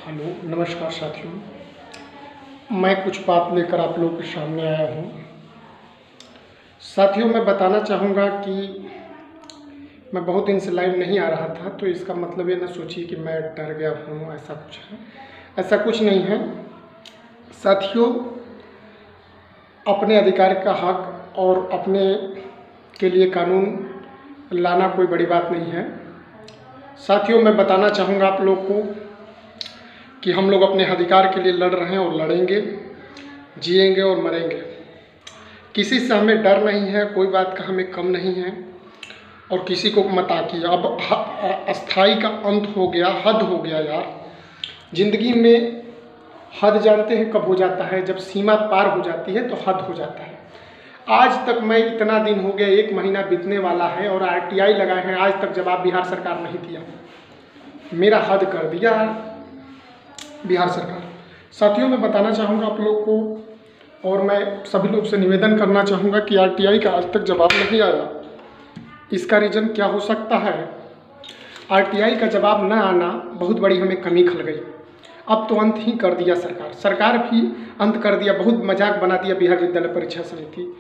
Hello नमस्कार साथियों, मैं कुछ बात लेकर आप लोगों के सामने आया हूँ। साथियों, मैं बताना चाहूँगा कि मैं बहुत दिन से लाइव नहीं आ रहा था, तो इसका मतलब ये ना सोचिए कि मैं डर गया हूँ, ऐसा कुछ है। ऐसा कुछ नहीं है साथियों। अपने अधिकार का हक और अपने के लिए कानून लाना कोई बड़ी बात नहीं है। साथियों, मैं बताना चाहूँगा आप लोग को कि हम लोग अपने अधिकार के लिए लड़ रहे हैं और लड़ेंगे, जिएंगे और मरेंगे। किसी से हमें डर नहीं है, कोई बात का हमें कम नहीं है और किसी को मत आकिए। अब अस्थाई का अंत हो गया, हद हो गया यार। ज़िंदगी में हद जानते हैं कब हो जाता है? जब सीमा पार हो जाती है तो हद हो जाता है। आज तक मैं इतना दिन हो गया, 1 महीना बीतने वाला है और RTI लगाए हैं, आज तक जवाब बिहार सरकार नहीं दिया। मेरा हद कर दिया बिहार सरकार। साथियों, मैं बताना चाहूँगा आप लोग को और मैं सभी लोग से निवेदन करना चाहूँगा कि RTI का आज तक जवाब नहीं आया। इसका रीज़न क्या हो सकता है? RTI का जवाब न आना बहुत बड़ी हमें कमी खल गई। अब तो अंत ही कर दिया सरकार भी अंत कर दिया। बहुत मजाक बना दिया बिहार विद्यालय परीक्षा समिति।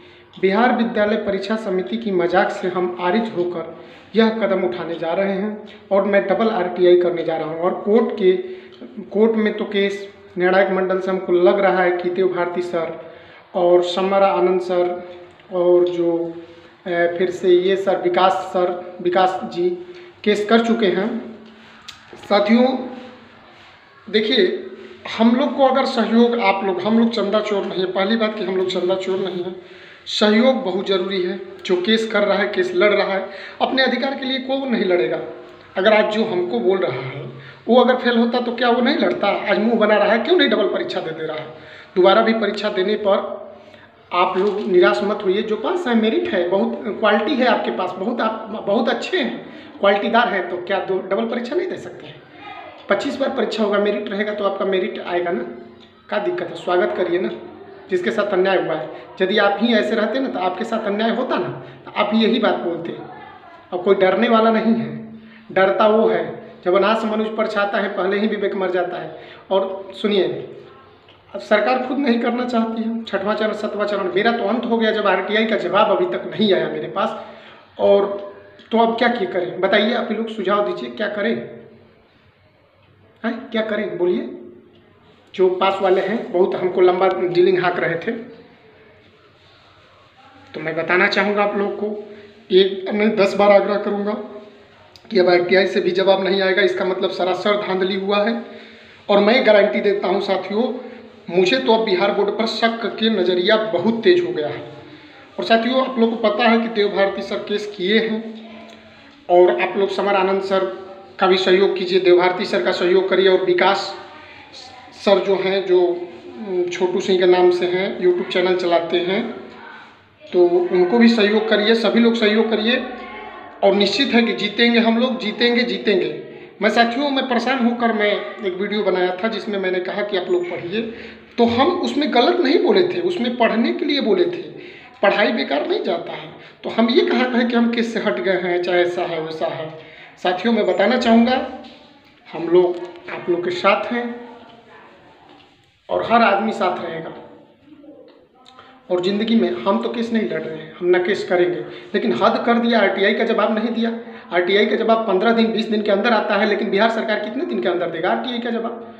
बिहार विद्यालय परीक्षा समिति की मजाक से हम आरिज होकर यह कदम उठाने जा रहे हैं और मैं डबल RTI करने जा रहा हूँ। और कोर्ट में तो केस निर्णायक मंडल से हमको लग रहा है कि देव भारती सर और समरा आनंद सर और जो फिर से ये सर विकास जी केस कर चुके हैं। साथियों देखिए, हम लोग को अगर सहयोग, हम लोग चंदा चोर नहीं है। पहली बात कि हम लोग चंदा चोर नहीं है, सहयोग बहुत ज़रूरी है। जो केस कर रहा है, केस लड़ रहा है, अपने अधिकार के लिए कौन नहीं लड़ेगा? अगर आज जो हमको बोल रहा है वो अगर फेल होता तो क्या वो नहीं लड़ता? आज मुंह बना रहा है, क्यों नहीं डबल परीक्षा दे रहा है? दोबारा भी परीक्षा देने पर आप लोग निराश मत होइए। जो पास है मेरिट है, बहुत क्वालिटी है आपके पास, आप बहुत अच्छे हैं, क्वालिटीदार हैं, तो क्या डबल परीक्षा नहीं दे सकते हैं? 25 बार परीक्षा होगा, मेरिट रहेगा तो आपका मेरिट आएगा ना। क्या दिक्कत है? स्वागत करिए ना जिसके साथ अन्याय हुआ है। यदि आप ही ऐसे रहते ना तो आपके साथ अन्याय होता ना, तो आप ही यही बात बोलते। अब कोई डरने वाला नहीं है, डरता वो है जब अनाथ मनुष्य पर छाता है, पहले ही विवेक मर जाता है। और सुनिए, सरकार खुद नहीं करना चाहती है। 6वां चरण 7वां चरण मेरा तो अंत हो गया जब RTI का जवाब अभी तक नहीं आया मेरे पास। और तो अब क्या करें बताइए? आप लोग सुझाव दीजिए, क्या करें? क्या करें बोलिए? जो पास वाले हैं बहुत हमको लंबा डीलिंग हाँक रहे थे। तो मैं बताना चाहूँगा आप लोग को, एक मैं 10 बार आग्रह करूँगा कि अब RTI से भी जवाब नहीं आएगा, इसका मतलब सरासर धांधली हुआ है। और मैं गारंटी देता हूँ साथियों, मुझे तो अब बिहार बोर्ड पर शक के नज़रिया बहुत तेज हो गया है। और साथियों, आप लोग को पता है कि देव भारती सर केस किए हैं और आप लोग समर आनंद सर का भी सहयोग कीजिए, देव भारती सर का सहयोग करिए। और विकास सर जो हैं, जो छोटू सिंह के नाम से हैं, YouTube चैनल चलाते हैं, तो उनको भी सहयोग करिए। सभी लोग सहयोग करिए और निश्चित है कि जीतेंगे, हम लोग जीतेंगे। मैं साथियों, मैं परेशान होकर मैं एक वीडियो बनाया था जिसमें मैंने कहा कि आप लोग पढ़िए, तो हम उसमें गलत नहीं बोले थे, उसमें पढ़ने के लिए बोले थे। पढ़ाई बेकार नहीं जाता है, तो हम ये कहा कहें कि हम किस से हट गए हैं, चाहे ऐसा है वैसा है। साथियों, मैं बताना चाहूँगा, हम लोग आप लोग के साथ हैं और हर आदमी साथ रहेगा। और ज़िंदगी में हम तो केस नहीं लड़ रहे हैं, हम न केस करेंगे, लेकिन हद कर दिया। RTI का जवाब नहीं दिया। RTI का जवाब 15 दिन 20 दिन के अंदर आता है, लेकिन बिहार सरकार कितने दिन के अंदर देगा RTI का जवाब?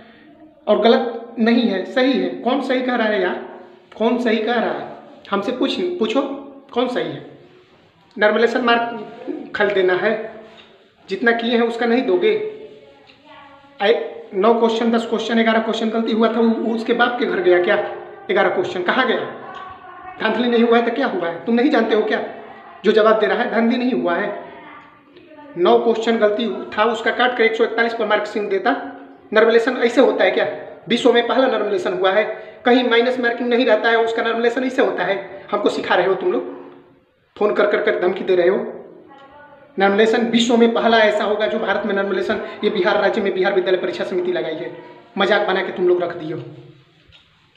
और गलत नहीं है, सही है। कौन सही कह रहा है यार? कौन सही कह रहा है? हमसे पूछो कौन सही है? नॉर्मलाइजेशन मार्क खल देना है, जितना किए हैं उसका नहीं दोगे? 9 क्वेश्चन 10 क्वेश्चन 11 क्वेश्चन गलती हुआ था, उसके बाप के घर गया क्या? 11 क्वेश्चन कहाँ गया? धांधली नहीं हुआ है तो क्या हुआ है? तुम नहीं जानते हो क्या? जो जवाब दे रहा है धांधली नहीं हुआ है। 9 क्वेश्चन गलती था, उसका काट कर 141 पर मार्क्सिंग देता। नॉर्मलाइजेशन ऐसे होता है क्या? विश्व में पहला नॉर्मलाइजेशन हुआ है, कहीं माइनस मार्किंग नहीं रहता है, उसका नॉर्मलाइजेशन ऐसे होता है। हमको सिखा रहे हो तुम लोग, फोन कर धमकी दे रहे हो। नॉर्मलाइजेशन विश्व में पहला ऐसा होगा जो भारत में नॉर्मलाइजेशन ये बिहार राज्य में बिहार विद्यालय परीक्षा समिति लगाई है। मजाक बना के तुम लोग रख दिए हो।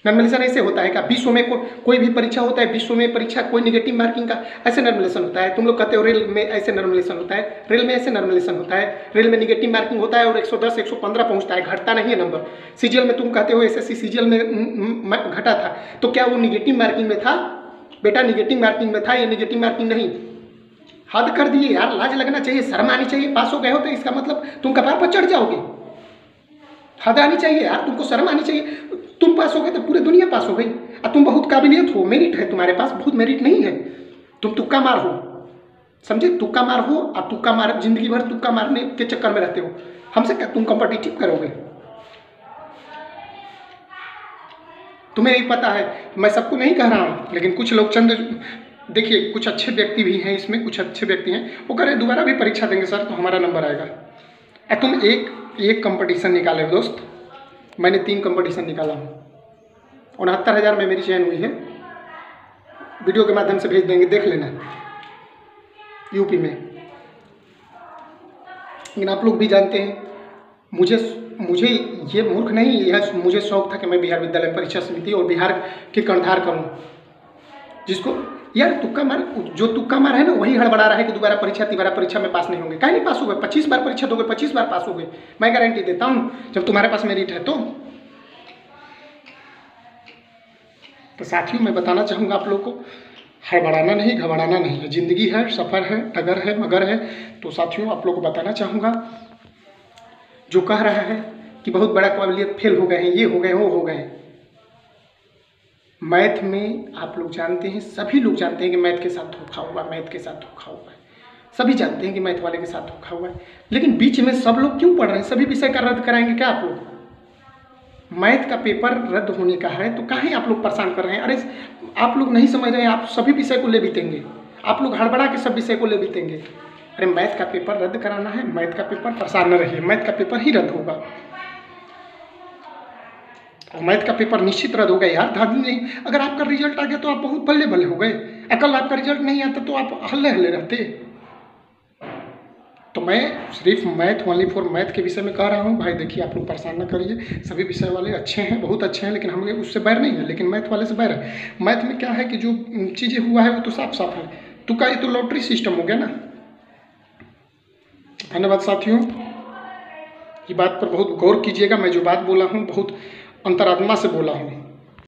नॉर्मलाइजेशन ऐसे होता है क्या? विश्व में कोई भी परीक्षा होता है, विश्व में परीक्षा कोई निगेटिव मार्किंग का ऐसे नॉर्मलाइजेशन होता है? तुम लोग कहते हो रेल में ऐसे नॉर्मलाइजेशन होता है, रेल में ऐसे नॉर्मलाइजेशन होता है, रेल में निगेटिव मार्किंग होता है और 110 115 पहुंचता है, घटता नहीं है नंबर। सीजीएल में तुम कहते हो एसएससी सीजीएल में घटा था, तो क्या वो निगेटिव मार्किंग में था? बेटा निगेटिव मार्किंग में था, ये निगेटिव मार्किंग नहीं। हद कर दिए यार, लाज लगना चाहिए, शर्म आनी चाहिए। पास हो गए हो तो इसका मतलब तुम कपार पर चढ़ जाओगे। हद आनी चाहिए यार, तुमको शर्म आनी चाहिए। तुम पास हो गए तो पूरी दुनिया पास हो गई, और तुम बहुत काबिलियत हो, मेरिट है तुम्हारे पास, बहुत मेरिट नहीं है। तुम तुक्का मार हो, समझे? तुक्का मार हो, और तुक्का मार जिंदगी भर तुक्का मारने के चक्कर में रहते हो। हमसे क्या तुम कॉम्पिटिटिव करोगे? तुम्हें नहीं पता है, मैं सबको नहीं कह रहा हूँ, लेकिन कुछ लोग चंद देखिए, कुछ अच्छे व्यक्ति भी हैं इसमें, कुछ अच्छे व्यक्ति हैं, वो कह रहे दोबारा भी परीक्षा देंगे सर तो हमारा नंबर आएगा। तुम एक कंपटीशन निकाले हो दोस्त, मैंने 3 कंपटीशन निकाला हूँ, 69,000 में मेरी चयन हुई है। वीडियो के माध्यम से भेज देंगे, देख लेना, यूपी में। लेकिन आप लोग भी जानते हैं, मुझे ये मूर्ख नहीं, यह मुझे शौक था कि मैं बिहार विद्यालय परीक्षा समिति और बिहार के कर्णधार करूँ। जिसको यार तुक्का मार, जो तुक्का मार है ना, वही हड़बड़ा रहा है कि दोबारा परीक्षा में पास नहीं होंगे। काहे नहीं पास हो गए? 25 बार परीक्षा दोगे, 25 बार पास हो गए, मैं गारंटी देता हूँ, जब तुम्हारे पास मेरिट है तो साथियों मैं बताना चाहूँगा आप लोग को, हड़बड़ाना नहीं, घबराना नहीं है। ज़िंदगी है, सफ़र है, डगर है, मगर है। तो साथियों आप लोग को बताना चाहूँगा, जो कह रहा है कि बहुत बड़ा काबिलियत फेल हो गए हैं, ये हो गए, वो हो गए, मैथ में आप लोग जानते हैं, सभी लोग जानते हैं कि मैथ के साथ धोखा हुआ, मैथ के साथ धोखा हुआ है। सभी जानते हैं कि मैथ वाले के साथ धोखा हुआ है, लेकिन बीच में सब लोग क्यों पढ़ रहे हैं? सभी विषय का रद्द कराएंगे क्या आप लोग? मैथ का पेपर रद्द होने का है तो काहे आप लोग परेशान कर रहे हैं? अरे आप लोग नहीं समझ रहे हैं, आप सभी विषय को ले बीतेंगे, आप लोग हड़बड़ा के सब विषय को ले बीतेंगे। अरे मैथ का पेपर रद्द कराना है, मैथ का पेपर, परेशान न रहिए, मैथ का पेपर ही रद्द होगा, और मैथ का पेपर निश्चित रद्द हो गया यार। धादी नहीं, अगर आपका रिजल्ट आ गया तो आप बहुत बल्ले बल्ले हो गए, कल आपका रिजल्ट नहीं आता तो आप हल्ले हल्ले रहते। तो मैं सिर्फ मैथ ओनली फॉर मैथ के विषय में कह रहा हूँ भाई। देखिए आप लोग परेशान न करिए, सभी विषय वाले अच्छे हैं, बहुत अच्छे हैं, लेकिन हमें उससे बैर नहीं है, लेकिन मैथ वाले से बैर है। मैथ में क्या है कि जो चीज़ें हुआ है वो तो साफ साफ है, तो का ये तो लॉटरी सिस्टम हो गया ना। धन्यवाद साथियों, ये बात पर बहुत गौर कीजिएगा। मैं जो बात बोला हूँ बहुत अंतरात्मा से बोला हूँ।